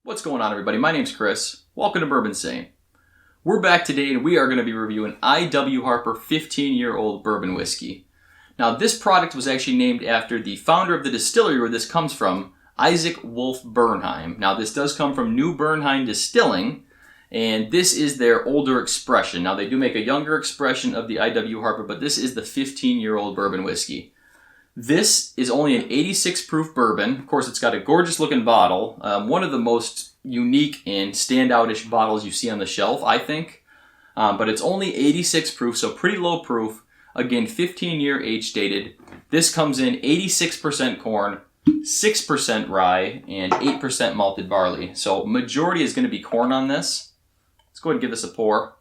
What's going on, everybody? My name's Chris. Welcome to Bourbinsane. We're back today and we are going to be reviewing I.W. Harper 15-year-old bourbon whiskey. Now, this product was actually named after the founder of the distillery where this comes from, Isaac Wolf Bernheim. Now, this does come from New Bernheim Distilling, and this is their older expression. Now, they do make a younger expression of the I.W. Harper, but this is the 15-year-old bourbon whiskey. This is only an 86 proof bourbon. Of course, it's got a gorgeous looking bottle. One of the most unique and standoutish bottles you see on the shelf, I think. But it's only 86 proof, so pretty low proof. Again, 15-year age dated. This comes in 86% corn, 6% rye, and 8% malted barley. So majority is going to be corn on this. Let's go ahead and give this a pour.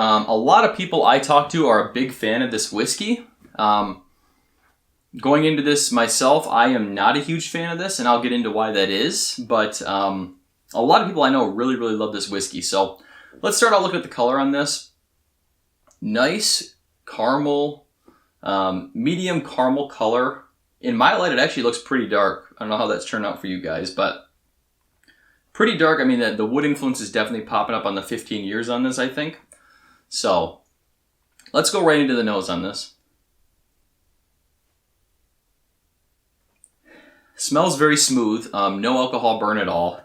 A lot of people I talk to are a big fan of this whiskey. Going into this myself, I am not a huge fan of this, and I'll get into why that is. But a lot of people I know really love this whiskey. So let's start out looking at the color on this. Nice caramel, medium caramel color. In my light, it actually looks pretty dark. I don't know how that's turned out for you guys, but pretty dark. I mean, the wood influence is definitely popping up on the 15 years on this, I think. So let's go right into the nose on this. Smells very smooth, no alcohol burn at all.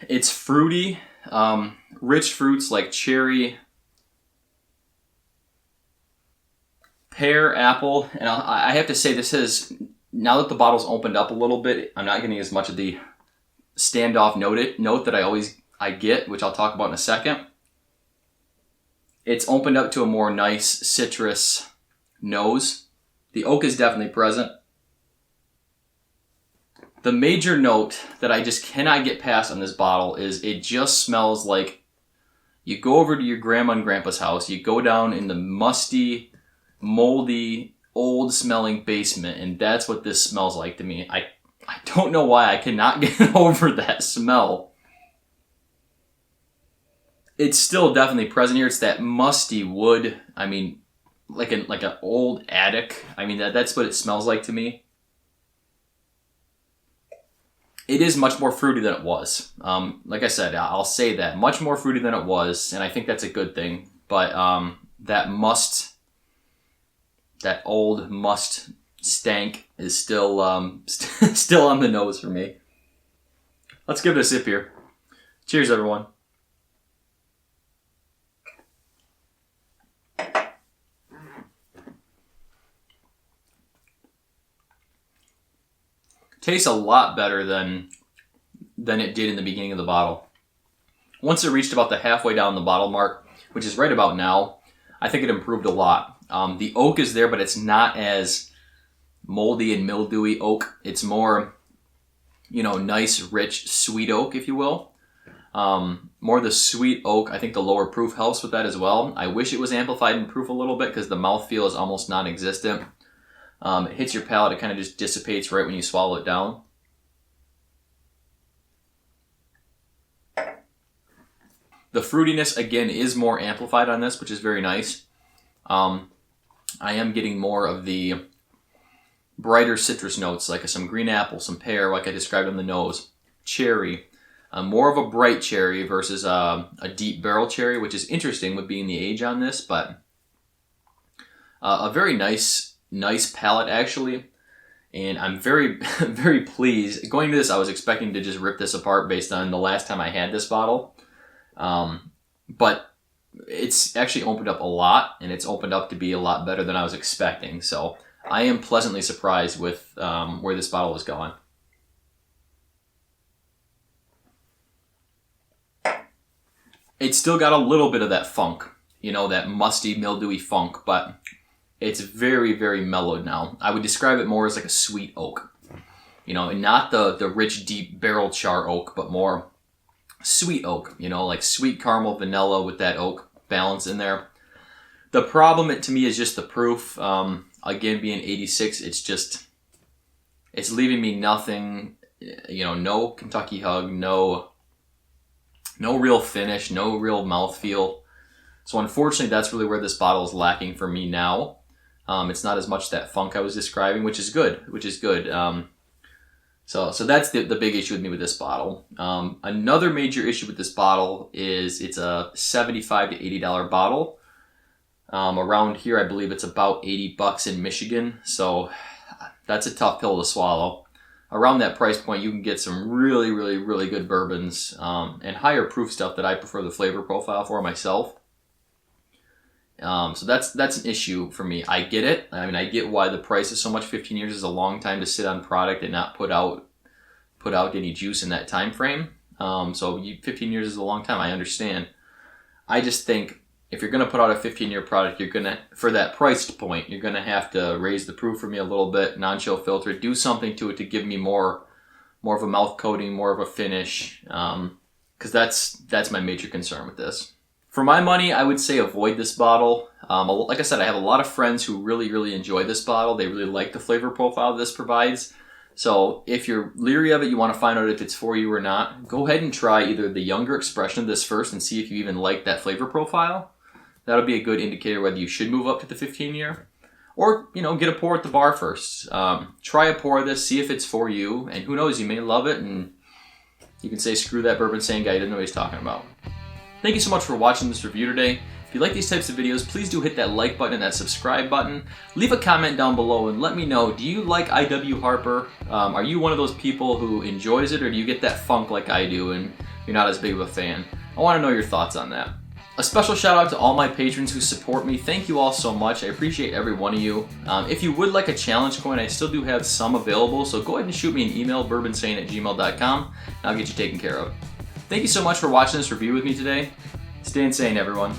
It's fruity, rich fruits like cherry, pear, apple, and I have to say this is, now that the bottle's opened up a little bit, I'm not getting as much of the standoff note that I get, which I'll talk about in a second. It's opened up to a more nice citrus nose. The oak is definitely present. The major note that I just cannot get past on this bottle is it just smells like you go over to your grandma and grandpa's house, you go down in the musty, moldy, old smelling basement, and that's what this smells like to me. I don't know why I cannot get over that smell. It's still definitely present here. It's that musty wood. I mean, like an old attic. I mean, that's what it smells like to me. It is much more fruity than it was. Like I said, I'll say that. Much more fruity than it was, and I think that's a good thing. But that old must stank is still still on the nose for me. Let's give it a sip here. Cheers, everyone. Tastes a lot better than it did in the beginning of the bottle. Once it reached about the halfway down the bottle mark, which is right about now, I think it improved a lot. The oak is there, but it's not as moldy and mildewy oak. It's more, nice, rich, sweet oak, if you will. More the sweet oak. I think the lower proof helps with that as well. I wish it was amplified in proof a little bit because the mouthfeel is almost non-existent. It hits your palate, it kind of just dissipates right when you swallow it down. The fruitiness, again, is more amplified on this, which is very nice. I am getting more of the brighter citrus notes, like some green apple, some pear, like I described on the nose, cherry. More of a bright cherry versus a deep barrel cherry, which is interesting with being the age on this, but a very nice palate, actually, and I'm very, very pleased. Going into this, I was expecting to just rip this apart based on the last time I had this bottle, but it's actually opened up a lot, and it's opened up to be a lot better than I was expecting, so I am pleasantly surprised with where this bottle is going. It's still got a little bit of that funk, that musty, mildewy funk, but it's very, very mellowed now. I would describe it more as like a sweet oak. And not the rich, deep barrel char oak, but more sweet oak. Like sweet caramel, vanilla with that oak balance in there. The problem to me is just the proof. Again, being 86, it's leaving me nothing. No Kentucky hug, no real finish, no real mouthfeel. So unfortunately, that's really where this bottle is lacking for me now. It's not as much that funk I was describing, which is good. So that's the big issue with me with this bottle. Another major issue with this bottle is it's a $75 to $80 bottle. Around here, I believe it's about $80 in Michigan. So that's a tough pill to swallow. Around that price point, you can get some really, really, really good bourbons and higher proof stuff that I prefer the flavor profile for myself. So that's an issue for me. I get it. I mean, I get why the price is so much. 15 years is a long time to sit on product and not put out any juice in that time frame. 15 years is a long time. I understand. I just think if you're going to put out a 15-year product, for that price point, you're going to have to raise the proof for me a little bit, non-chill filter, do something to it to give me more of a mouth coating, more of a finish, because that's my major concern with this. For my money, I would say avoid this bottle. Like I said, I have a lot of friends who really, really enjoy this bottle. They really like the flavor profile this provides. So if you're leery of it, you want to find out if it's for you or not, go ahead and try either the younger expression of this first and see if you even like that flavor profile. That'll be a good indicator whether you should move up to the 15-year. Or, get a pour at the bar first. Try a pour of this, see if it's for you, and who knows, you may love it, and you can say, screw that Bourbinsane guy, he didn't know what he's talking about. Thank you so much for watching this review today. If you like these types of videos, please do hit that like button and that subscribe button. Leave a comment down below and let me know, do you like IW Harper? Are you one of those people who enjoys it, or do you get that funk like I do and you're not as big of a fan? I want to know your thoughts on that. A special shout out to all my patrons who support me. Thank you all so much. I appreciate every one of you. If you would like a challenge coin, I still do have some available, so go ahead and shoot me an email, bourbinsane@gmail.com, and I'll get you taken care of. Thank you so much for watching this review with me today. Stay insane, everyone.